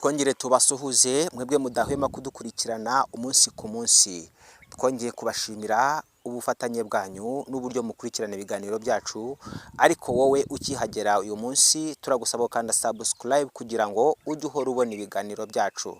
Twongere tubasuhuze mwebwe mudahwema kudukurikirana umunsi ku munsi. Twongeye kubashimira ubufatanye bwanyu n'uburyo mukurikirana ibiganiro byacu, ariko wowe ukihagera uyu munsi turagusaba kandi subscribe kugira ngo ujye uhora ubona ibiganiro byacu.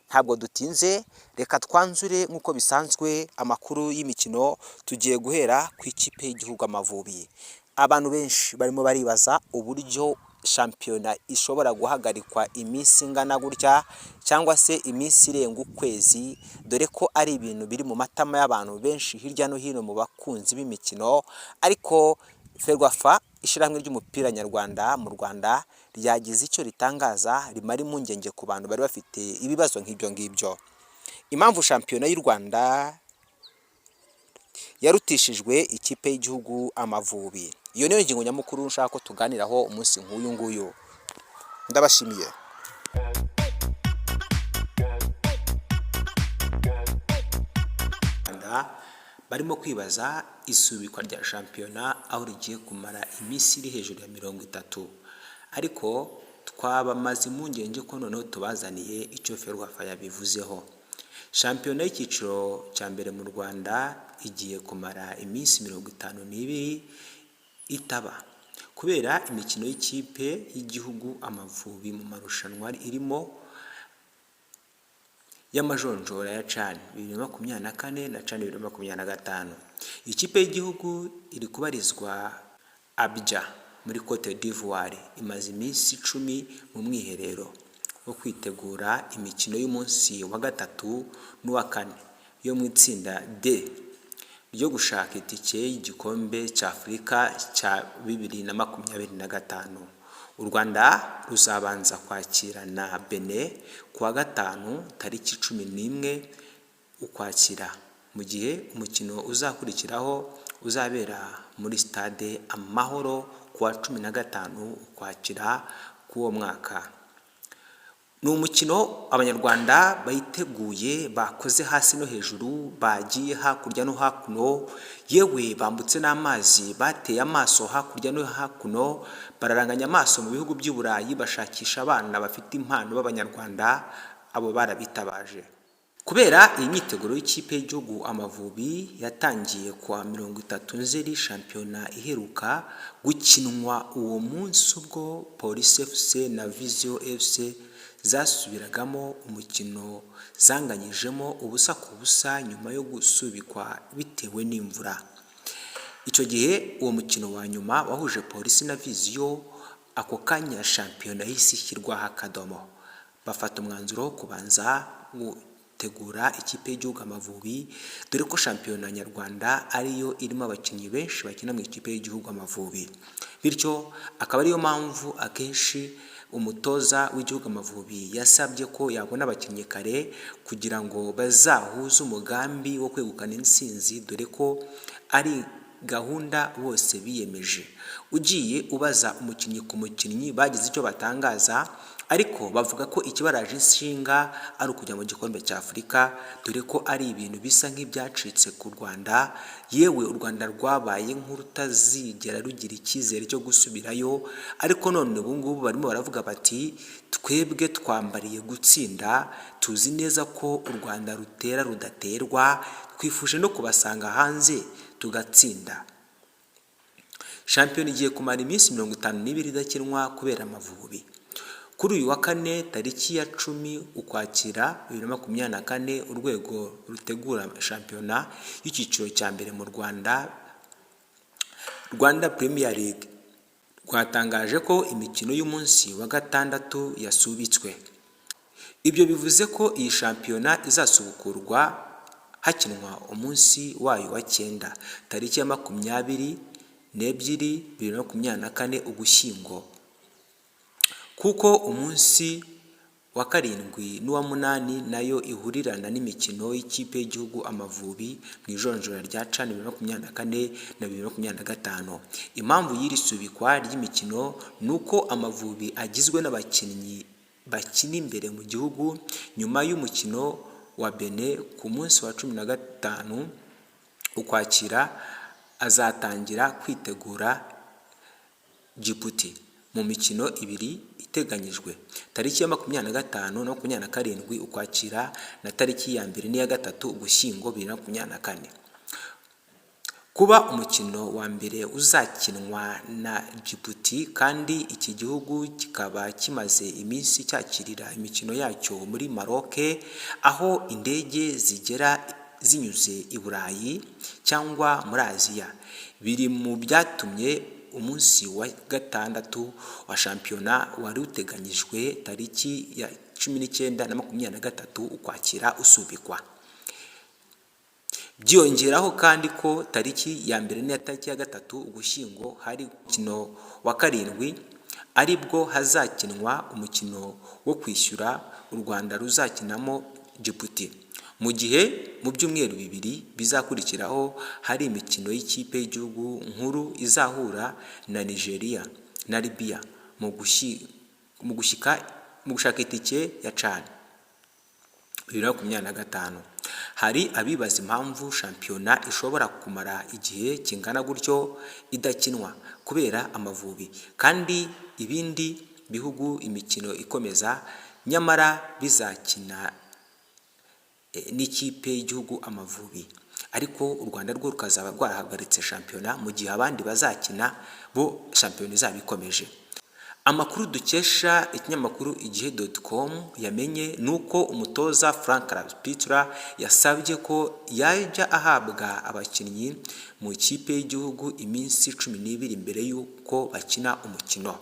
Ntabwo dutinze, reka twanzure nk'uko bisanzwe amakuru y'imikino. Tugiye guhera ku ikipe y'igihugu Amavubi. Abantu benshi barimo baribaza uburyo shampiyona ishobora guhagarikwa iminsi ingana gutya cyangwa se iminsi irenga ukwezi, dore ko ari ibintu biri mu matama y'abantu benshi hirya no hino mu bakunzi b'imikino. Ariko Ferwafa, ishyirahamwe ry'umupira nyarwanda mu Rwanda, ryagize icyo ritangaza rimara impungenge ku bantu bari bafite ibibazo nk'ibyo ngibyo. Impamvu shampiyona y'u Rwanda yarutishijwe ikipe y'igihugu Amavubi, iyo niyo ngingo nyamukuru nshaka ko tuganiraho umunsi nk'uyu nguyu. Ndabashimiye. Barimo kwibaza isubikwa rya shampiyona aho rigiye kumara iminsi iri hejuru ya 30, ariko twabamaze impungenge ko noneho tubazaniye icyo Ferwafa yabivuzeho. Shampiyona y'icyiciro cya mbere mu Rwanda igiye kumara iminsi 52 itaba, kubera imikino y'ikipe y'igihugu Amavubi mu marushanwa irimo y'amajonjora ya CHAN 2024 na CHAN 2025. Ikipe y'igihugu iri kubarizwa Abidjan muri Cote d'Ivoire, imaze iminsi 10 mu mwiherero wo kwitegura imikino y'umunsi wa gatatu n'uwa kane yo mu itsinda D ryo gushaka itike y'igikombe cy'Afurika cya 2025. U Rwanda ruzabanza kwakirana Benin kuwa gatanu tariki 11 Ukwakira, mu gihe umukino uzakurikiraho uzabera muri stade Amahoro kuwa 15 Ukwakira k'uwo mwaka. Ni umukino abanyarwanda bayiteguye, bakoze hasi no hejuru, bagiye hakurya no hakuno, yewe bambutse n'amazi, bateye amaso hakurya no hakuno, bararanganya amaso mu bihugu by'i Burayi bashakisha abana bafite impano b'abanyarwanda, abo barabitabaje. Kubera iyi myiteguro y'ikipe y'igihugu Amavubi yatangiye kuwa 30 Nzeri, shampiyona iheruka gukinwa uwo munsi ubwo Police FC na Vision FC zasubiragamo umukino zanganyijemo ubusa ku busa nyuma yo gusubikwa bitewe n'imvura. Icyo gihe uwo mukino wa nyuma wahuje Polisi na Vision, ako kanya shampiyona yahise ishyirwaho akadomo, bafata umwanzuro wo kubanza gutegura ikipe y'igihugu Amavubi, dore ko shampiyona nyarwanda ariyo irimo abakinnyi benshi bakina mu ikipe y'igihugu Amavubi. Bityo akaba ariyo mpamvu akenshi umutoza w'igihugu Amavubi yasabye ko yabona abakinnyi kare kugira ngo bazahuze umugambi wo kwegukana intsinzi, dore ko ari gahunda bose biyemeje. Ugiye ubaza umukinnyi ku mukinnyi bagize icyo batangaza, ariko bavuga ko ikibaraje inshinga ari ukujya mu gikombe cya Afurika, dore ko ari ibintu bisa nk'ibyacitse ku Rwanda. Yewe u Rwanda rwabaye nk'urutazigera rugira icyizere cyo gusubirayo, ariko none ubu ngubu barimo baravuga bati twebwe twambariye gutsinda, tuzi neza ko u Rwanda rutera rudaterwa, twifuje no kubasanga hanze tugatsinda. Shampiyona igiye kumara iminsi 52 idakinwa kubera Amavubi. Kuri uyu wa kane tariki ya 10 Ukwakira 2024, urwego rutegura shampiyona y'icyiciro cya mbere mu Rwanda, Rwanda Premier League, rwatangaje ko imikino y'umunsi wa gatandatu yasubitswe. Ibyo bivuze ko iyi shampiyona izasubukurwa hakinwa umunsi wayo wa 9 tariki ya 22 2024 Ugushyingo, kuko umunsi wa 7 n'uwa 8 nayo ihurirana n'imikino y'ikipe y'igihugu Amavubi mu ijonjora rya CHAN 2024 na 2025. Impamvu y'iri subikwa ry'imikino nuko Amavubi agizwe n'abakinnyi bakina imbere mu gihugu. Nyuma y'umukino wa Benin ku munsi wa 15 Ukwakira, azatangira kwitegura Djibouti mu mikino ibiri iteganyijwe tariki ya 25 no 27 ukwakira na tariki ya 2 n'iya 3 Ugushyingo 2024. Kuba umukino wa mbere uzakinwa na Djibouti kandi iki gihugu kikaba kimaze iminsi cyakirira imikino yacyo muri Maroc, aho indege zigera zinyuze i Burayi cyangwa muri Aziya, biri mu byatumye umunsi wa gatandatu wa shampiyona wari uteganyijwe tariki ya 19 na 23 ukwakira usubikwa. Byongeraho kandi ko tariki ya 2 n'iya tariki ya 3 Ugushyingo hari umukino wa karindwi, aribwo hazakinwa umukino wo kwishyura u Rwanda ruzakinamo Djibouti, mu gihe mu byumweru bibiri bizakurikiraho hari imikino y'ikipe y'igihugu nkuru izahura na Nigeria na Libya mu gushaka itike ya CHAN 2025. Hari abibaza impamvu shampiyona ishobora kumara igihe kingana gutyo idakinwa kubera amavubi, kandi ibindi bihugu imikino ikomeza, nyamara bizakina n'ikipe y'igihugu amavubi, ariko u Rwanda rwo rukazaba rwarahagaritse shampiyona mu gihe abandi bazakina bo shampiyona izaba ikomeje. Amakuru dukesha ikinyamakuru igihe.com yamenye nuko umutoza Frank Rapitra yasabye ko yajya ahabwa abakinnyi mu kipe y'igihugu iminsi 12 mbere y'uko bakina umukino.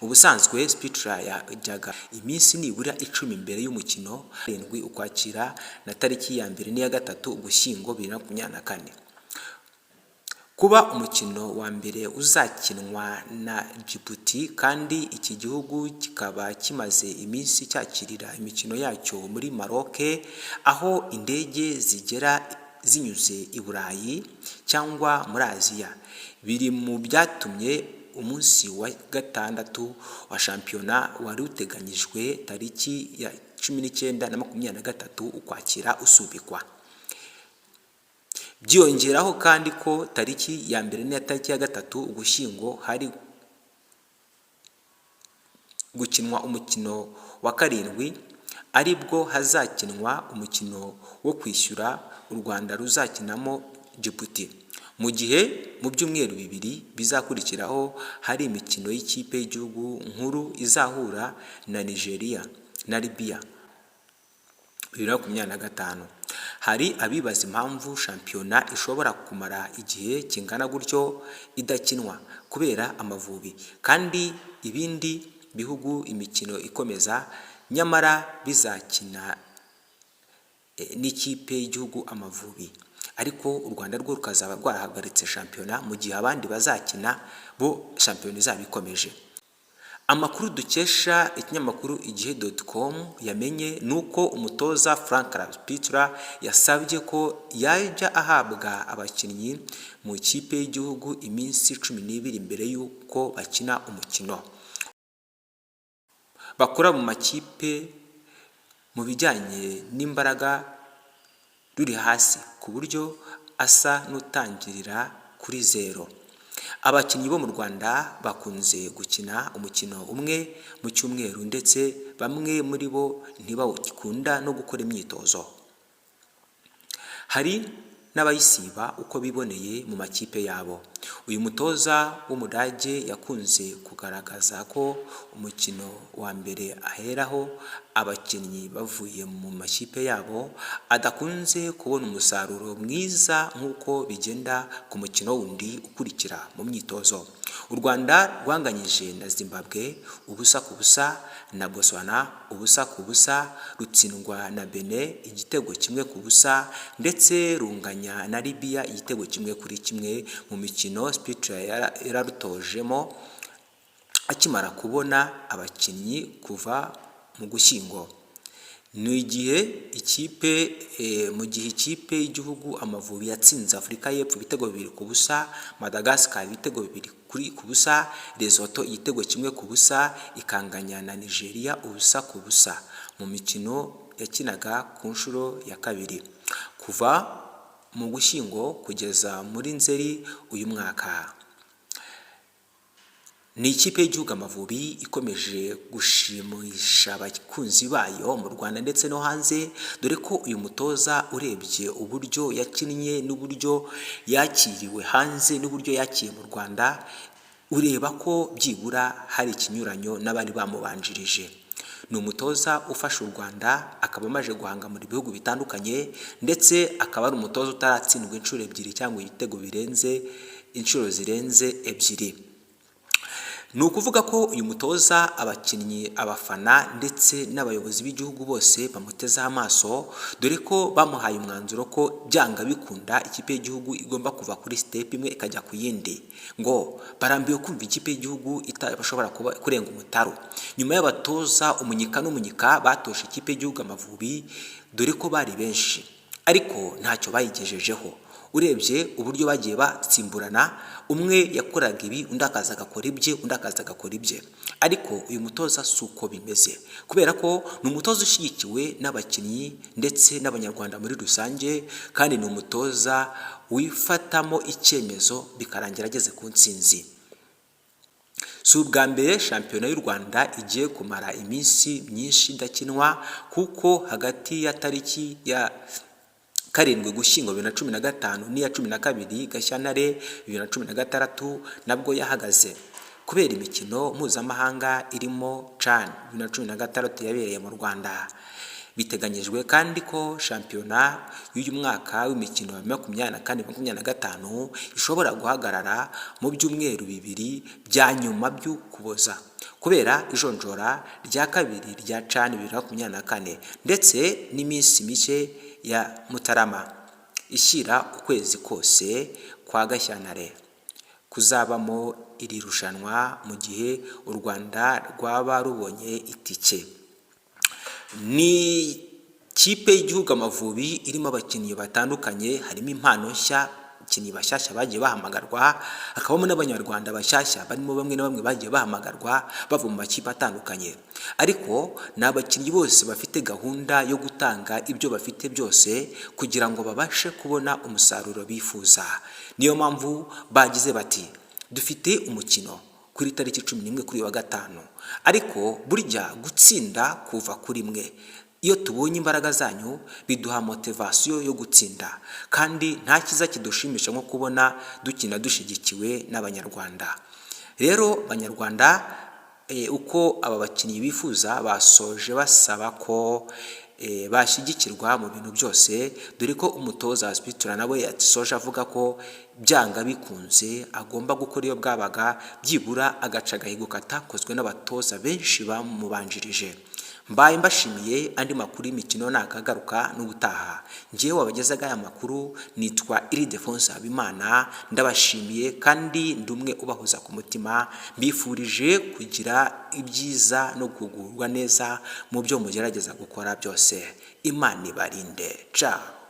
Ubusanzwe Spitra yajyaga iminsi nibura 10 mbere y'umukino 7 ukwakira na tariki ya 2 n'iya 3 Ugushyingo 2024. Kuba umukino wa mbere uzakinwa na Djibouti kandi iki gihugu kikaba kimaze iminsi cyakirira imikino yacyo muri Maroc, aho indege zigera zinyuze i Burayi cyangwa muri Aziya, biri mu byatumye umunsi wa gatandatu wa shampiyona wari uteganyijwe tariki ya 19 na 23 ukwakira usubikwa. Byongeraho kandi ko tariki ya 2 n'iya tariki ya 3 Ugushyingo hari gukinwa umukino wa karindwi, aribwo hazakinwa umukino wo kwishyura u Rwanda ruzakinamo Djibouti, mu gihe mu byumweru bibiri bizakurikiraho hari imikino y'ikipe y'igihugu nkuru izahura na Nigeria na Libya 2025. Hari abibaza impamvu shampiyona ishobora kumara igihe kingana gutyo idakinwa kubera amavubi, kandi ibindi bihugu imikino ikomeza, nyamara bizakina n'ikipe y'igihugu amavubi, ariko u Rwanda rwo rukazaba rwarahagaritse shampiyona mu gihe abandi bazakina bo shampiyona izaba ikomeje. Amakuru dukesha ikinyamakuru igihe.com yamenye nuko umutoza Frank Rapitra yasabye ko yajya ahabwa abakinnyi mu kipe y'igihugu iminsi 12 mbere y'uko bakina umukino. Bakora mu makipe mu bijyanye n'imbaraga ruri hasi ku buryo asa n'utangirira kuri zero. Abakinnyi bo mu Rwanda bakunze gukina umukino umwe mu cyumweru, ndetse bamwe muri bo ntibakunda no gukora imyitozo. Hari n'abayisiba uko biboneye mu makipe yabo. Uyu mutoza w'Umudage yakunze kugaragaza ko umukino wa mbere aheraho abakinnyi bavuye mu makipe yabo adakunze kubona umusaruro mwiza nk'uko bigenda ku mukino wundi ukurikira mu myitozo. U Rwanda rwanganyije na Zimbabwe 0-0, na Botswana 0-0, rutsindwa na Benin 1-0, ndetse runganya na Libya 1-1 mu mikino Spitra yararutojemo akimara kubona abakinnyi kuva mu Gushyingo. Mu gihe ikipe y'igihugu amavubi yatsinze Afurika y'Epfo 2-0, Madagascar 2-0, Lesotho 1-0, ikanganya na Nigeria 0-0 mu mikino yakinaga ku nshuro ya kabiri kuva mu Gushyingo kugeza muri Nzeri uyu mwaka. Ni ikipe y'igihugu Amavubi ikomeje gushimisha abakunzi bayo mu Rwanda ndetse no hanze, dore ko uyu mutoza urebye uburyo yakinnye n'uburyo yakiriwe hanze n'uburyo yakiye mu Rwanda, ureba ko byibura hari ikinyuranyo n'abari bamubanjirije. Ni umutoza ufasha u Rwanda, akaba amaze guhanga mu bihugu bitandukanye, ndetse akaba ari umutoza utaratsindwa inshuro ebyiri cyangwa ibitego birenze inshuro zirenze ebyiri. Ni ukuvuga ko uyu mutoza abakinnyi, abafana ndetse n'abayobozi b'igihugu bose bamutezeho amaso, dore ko bamuhaye umwanzuro ko byanga bikunda ikipe y'igihugu igomba kuva kuri step imwe ikajya ku yindi, ngo barambiwe kumva ikipe y'igihugu itashobora kurenga umutaru. Nyuma y'abatoza umunyika n'umunyika batoshe ikipe y'igihugu Amavubi, dore ko bari benshi ariko ntacyo bayigejejeho. Urebye uburyo bagiye batsimburana, umwe yakoraga ibi undi akaza agakora ibye, undi akaza agakora ibye, ariko uyu mutoza si uko bimeze, kubera ko ni umutoza ushyigikiwe n'abakinnyi ndetse n'abanyarwanda muri rusange, kandi ni umutoza wifatamo icyemezo bikarangira ageze ku ntsinzi. Si ubwa mbere shampiyona y'u Rwanda igiye kumara iminsi myinshi idakinwa, kuko hagati ya tariki ya 7 Ugushyingo 2015 n'iya 12 Gashyantare 2016 nabwo yahagaze kubera imikino mpuzamahanga irimo CHAN 2016 yabereye mu Rwanda. Biteganyijwe kandi ko shampiyona y'uyu mwaka w'imikino 2024-2025 ishobora guhagarara mu byumweru 2 bya nyuma by'Ukuboza kubera ijonjora rya kabiri rya CHAN 2024, ndetse n'iminsi mike ya Mutarama ishyira ukwezi kose kwa Gashyantare kuzabamo iri rushanwa, mu gihe u Rwanda rwaba rubonye itike. Ni kipe y'igihugu Amavubi irimo abakinnyi batandukanye, harimo impano nshya, abakinnyi bashyashya bagiye bahamagarwa, hakabamo n'abanyarwanda bashyashya barimo bamwe na bamwe bagiye bahamagarwa bava mu makipe atandukanye, ariko ni abakinnyi bose bafite gahunda yo gutanga ibyo bafite byose kugira ngo babashe kubona umusaruro bifuza. Niyo mpamvu bagize bati dufite umukino kuri tariki 11 kuri wa gatanu, ariko burya gutsinda kuva kuri mwe. Iyo tubonye imbaraga zanyu biduha motivasiyo yo gutsinda, kandi nta kiza kidushimisha nko kubona dukina dushigikiwe n'abanyarwanda. Rero banyarwanda, uko aba bakinnyi bifuza basoje basaba ko bashyigikirwa mu bintu byose, dore ko umutoza Aspitura nawe yasoje avuga ko byanga bikunze agomba gukora iyo bwabaga byibura agaca agahigo katakozwe n'abatoza benshi bamubanjirije. Mbaye mbashimiye, andi makuru y'imikino nakagaruka n'ubutaha. Ngewe wabagezaga aya makuru nitwa Ildefonse Habimana, ndabashimiye kandi ndumwe ubahuza ku mutima, mbifurije kugira ibyiza no kugurwa neza mu byo mugerageza gukora byose. Imana ibarinde. Ciao.